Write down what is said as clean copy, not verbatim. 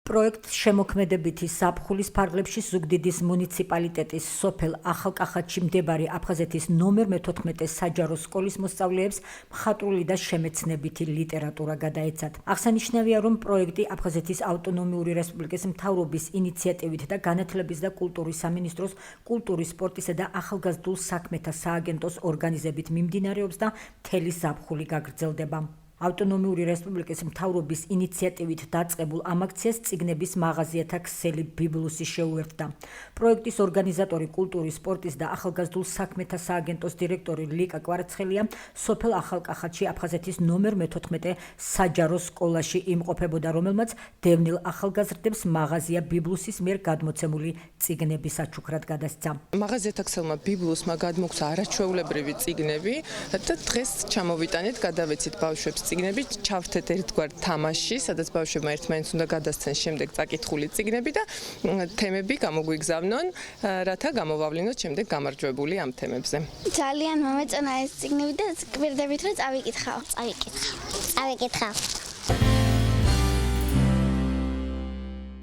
პროექტ შემოქმედებითი ზაფხულის ფარგლებში ზუგდიდის მუნიციპალიტეტის სოფელ ახალკახათში მდებარე აფხაზეთის ნომერ მე-14 საჯარო სკოლის მოსწავლეებს მხატვრული და შემეცნებითი ლიტერატურა გადაეცათ. აღსანიშნავია, რომ პროექტი აფხაზეთის ავტონომიური რესპუბლიკის მთავრობის ინიციატივით და განათლების და კულტურის სამინისტროს კულტურის, სპორტისა და ახალგაზრდულ საქმეთა სააგენტოს ორგანიზებით მიმდინარეობს და მთელი ზაფხული გაგრძელდება. ავტონომიური რესპუბლიკის მთავრობის ინიციატივით დაწყებულ ამ აქციას წიგნების მაღაზიათა ქსელი ბიბლუსი შეუერთდა. პროექტის ორგანიზატორი კულტურის, სპორტის და ახალგაზრდულ საქმეთა სააგენტოს დირექტორი ლიკა კვარაცხელია სოფელ ახალკახათში აფხაზეთის ნომერ მე-14 საჯარო სკოლაში იმყოფებოდა, რომელმაც დევნილ ახალგაზრდებს მაღაზია ბიბლუსის მიერ გადმოცემული წიგნები საჩუქრად გადასცა. მაღაზიათა ქსელმა ბიბლუსმა გადმოგცა არაჩვეულებრივი წიგნები და დღეს ჩამოვიტანეთ, გადავეცით ბავშვებს წიგნები, ჩავთეთ ერთგვარ თამაში, სადაც ბავშვებმა ერთმანეთს უნდა გადასცენ შემდეგ წაკითხული წიგნები და თემები გამოგვიგზავნონ, რათა გამოვავლინოთ შემდეგ გამარჯვებული ამ თემებზე. ძალიან მომეწონა ეს წიგნები და გვერდებით რომ წავიკითხავ.